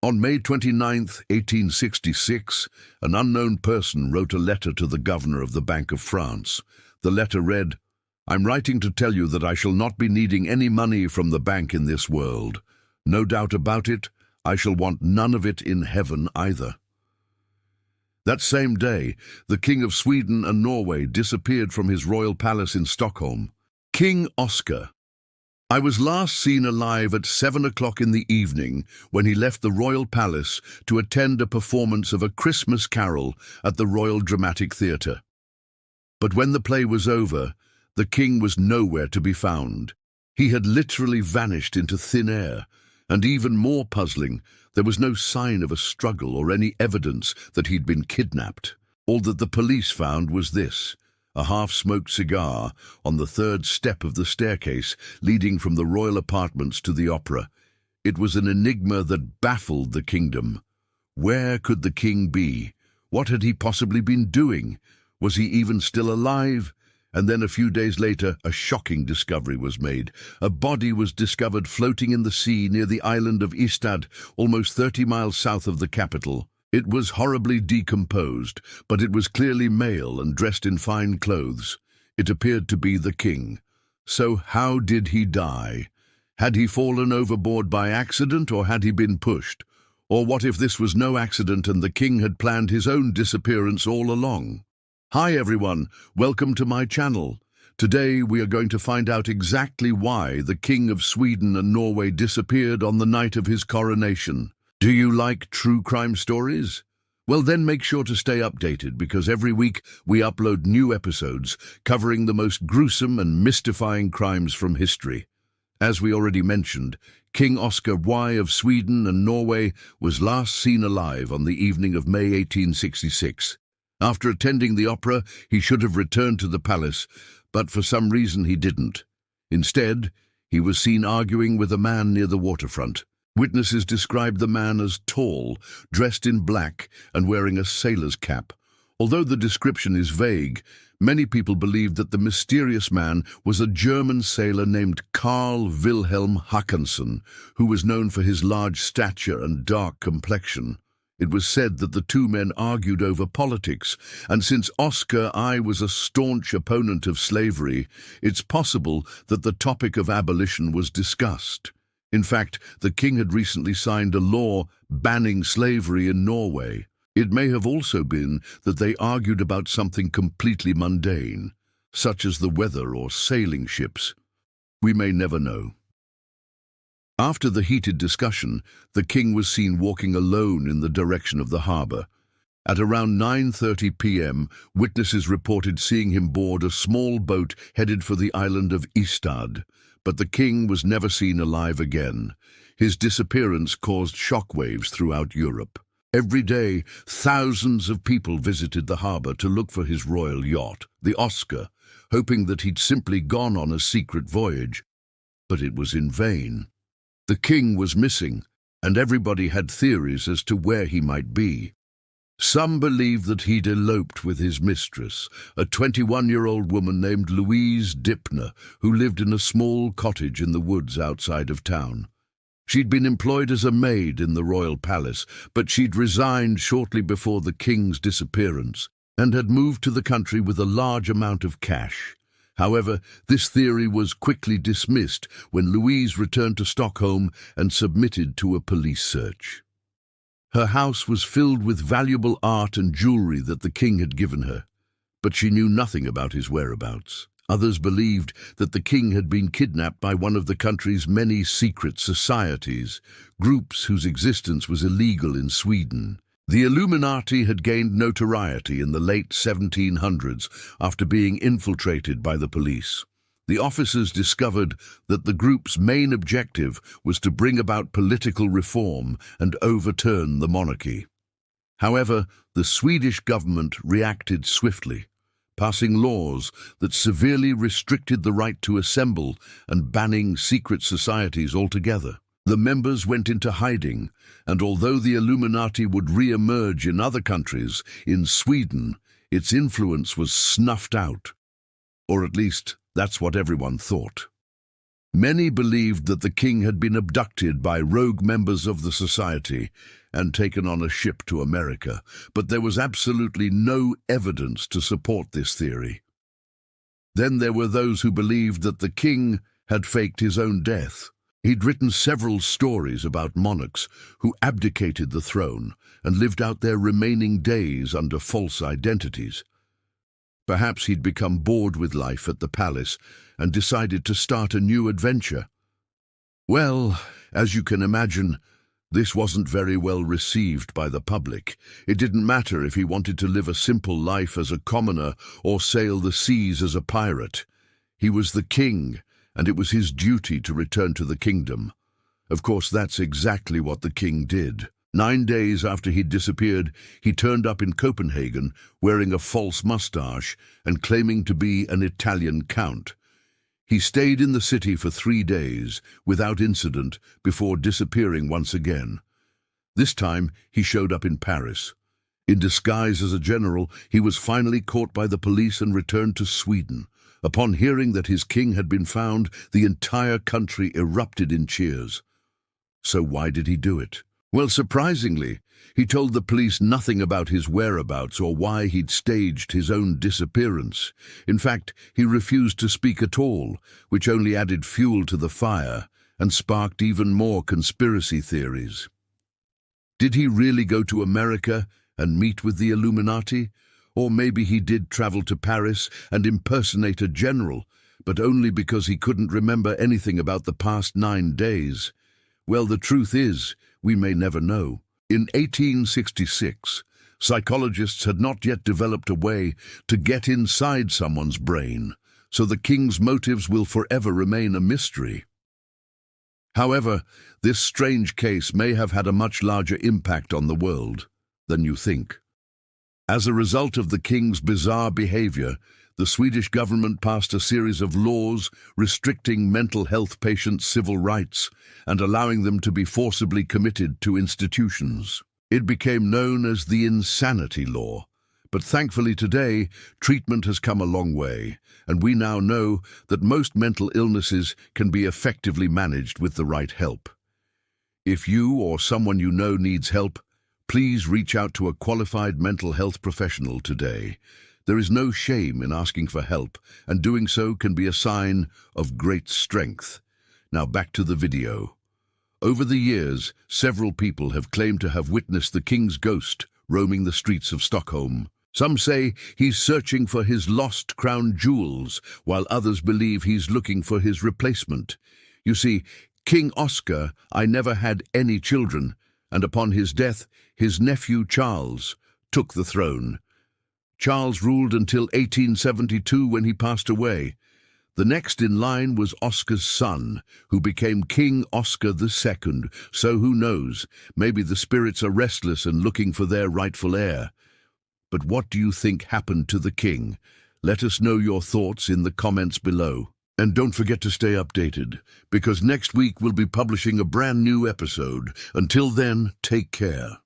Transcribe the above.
On May 29, 1866, an unknown person wrote a letter to the governor of the Bank of France. The letter read, "I'm writing to tell you that I shall not be needing any money from the bank in this world. No doubt about it, I shall want none of it in heaven either." That same day, the King of Sweden and Norway disappeared from his royal palace in Stockholm. King Oscar. I was last seen alive at 7 o'clock in the evening when he left the royal palace to attend a performance of A Christmas Carol at the Royal Dramatic Theatre. But when the play was over, the king was nowhere to be found. He had literally vanished into thin air, and even more puzzling, there was no sign of a struggle or any evidence that he'd been kidnapped. All that the police found was this: a half-smoked cigar on the third step of the staircase leading from the royal apartments to the opera. It was an enigma that baffled the kingdom. Where could the king be? What had he possibly been doing? Was he even still alive? And then a few days later, a shocking discovery was made. A body was discovered floating in the sea near the island of Ystad, almost 30 miles south of the capital. It was horribly decomposed, but it was clearly male and dressed in fine clothes. It appeared to be the king. So how did he die? Had he fallen overboard by accident, or had he been pushed? Or what if this was no accident and the king had planned his own disappearance all along? Hi everyone, welcome to my channel. Today we are going to find out exactly why the King of Sweden and Norway disappeared on the night of his coronation. Do you like true crime stories? Well then make sure to stay updated, because every week we upload new episodes covering the most gruesome and mystifying crimes from history. As we already mentioned, King Oscar I of Sweden and Norway was last seen alive on the evening of May 1866. After attending the opera, he should have returned to the palace, but for some reason he didn't. Instead, he was seen arguing with a man near the waterfront. Witnesses described the man as tall, dressed in black, and wearing a sailor's cap. Although the description is vague, many people believed that the mysterious man was a German sailor named Carl Wilhelm Håkansson, who was known for his large stature and dark complexion. It was said that the two men argued over politics, and since Oscar I was a staunch opponent of slavery, it's possible that the topic of abolition was discussed. In fact, the king had recently signed a law banning slavery in Norway. It may have also been that they argued about something completely mundane, such as the weather or sailing ships. We may never know. After the heated discussion, the king was seen walking alone in the direction of the harbour. At around 9:30 p.m., witnesses reported seeing him board a small boat headed for the island of Ystad, but the king was never seen alive again. His disappearance caused shockwaves throughout Europe. Every day, thousands of people visited the harbour to look for his royal yacht, the Oscar, hoping that he'd simply gone on a secret voyage. But it was in vain. The king was missing, and everybody had theories as to where he might be. Some believed that he'd eloped with his mistress, a 21-year-old woman named Louise Dipner, who lived in a small cottage in the woods outside of town. She'd been employed as a maid in the royal palace, but she'd resigned shortly before the king's disappearance and had moved to the country with a large amount of cash. However, this theory was quickly dismissed when Louise returned to Stockholm and submitted to a police search. Her house was filled with valuable art and jewelry that the king had given her, but she knew nothing about his whereabouts. Others believed that the king had been kidnapped by one of the country's many secret societies, groups whose existence was illegal in Sweden. The Illuminati had gained notoriety in the late 1700s after being infiltrated by the police. The officers discovered that the group's main objective was to bring about political reform and overturn the monarchy. However, the Swedish government reacted swiftly, passing laws that severely restricted the right to assemble and banning secret societies altogether. The members went into hiding, and although the Illuminati would re-emerge in other countries, in Sweden, its influence was snuffed out. Or at least, that's what everyone thought. Many believed that the king had been abducted by rogue members of the society and taken on a ship to America, but there was absolutely no evidence to support this theory. Then there were those who believed that the king had faked his own death. He'd written several stories about monarchs who abdicated the throne and lived out their remaining days under false identities. Perhaps he'd become bored with life at the palace and decided to start a new adventure. Well, as you can imagine, this wasn't very well received by the public. It didn't matter if he wanted to live a simple life as a commoner or sail the seas as a pirate. He was the king, and it was his duty to return to the kingdom. Of course, that's exactly what the king did. 9 days after he'd disappeared, he turned up in Copenhagen wearing a false mustache and claiming to be an Italian count. He stayed in the city for 3 days without incident before disappearing once again. This time, he showed up in Paris. In disguise as a general, he was finally caught by the police and returned to Sweden. Upon hearing that his king had been found, the entire country erupted in cheers. So why did he do it? Well, surprisingly, he told the police nothing about his whereabouts or why he'd staged his own disappearance. In fact, he refused to speak at all, which only added fuel to the fire and sparked even more conspiracy theories. Did he really go to America and meet with the Illuminati? Or maybe he did travel to Paris and impersonate a general, but only because he couldn't remember anything about the past 9 days. Well, the truth is, we may never know. In 1866, psychologists had not yet developed a way to get inside someone's brain, so the king's motives will forever remain a mystery. However, this strange case may have had a much larger impact on the world than you think. As a result of the king's bizarre behavior, the Swedish government passed a series of laws restricting mental health patients' civil rights and allowing them to be forcibly committed to institutions. It became known as the insanity law, but thankfully today, treatment has come a long way, and we now know that most mental illnesses can be effectively managed with the right help. If you or someone you know needs help, please reach out to a qualified mental health professional today. There is no shame in asking for help, and doing so can be a sign of great strength. Now back to the video. Over the years, several people have claimed to have witnessed the king's ghost roaming the streets of Stockholm. Some say he's searching for his lost crown jewels, while others believe he's looking for his replacement. You see, King Oscar I never had any children, and upon his death, his nephew Charles took the throne. Charles ruled until 1872 when he passed away. The next in line was Oscar's son, who became King Oscar II, so who knows, maybe the spirits are restless and looking for their rightful heir. But what do you think happened to the king? Let us know your thoughts in the comments below. And don't forget to stay updated, because next week we'll be publishing a brand new episode. Until then, take care.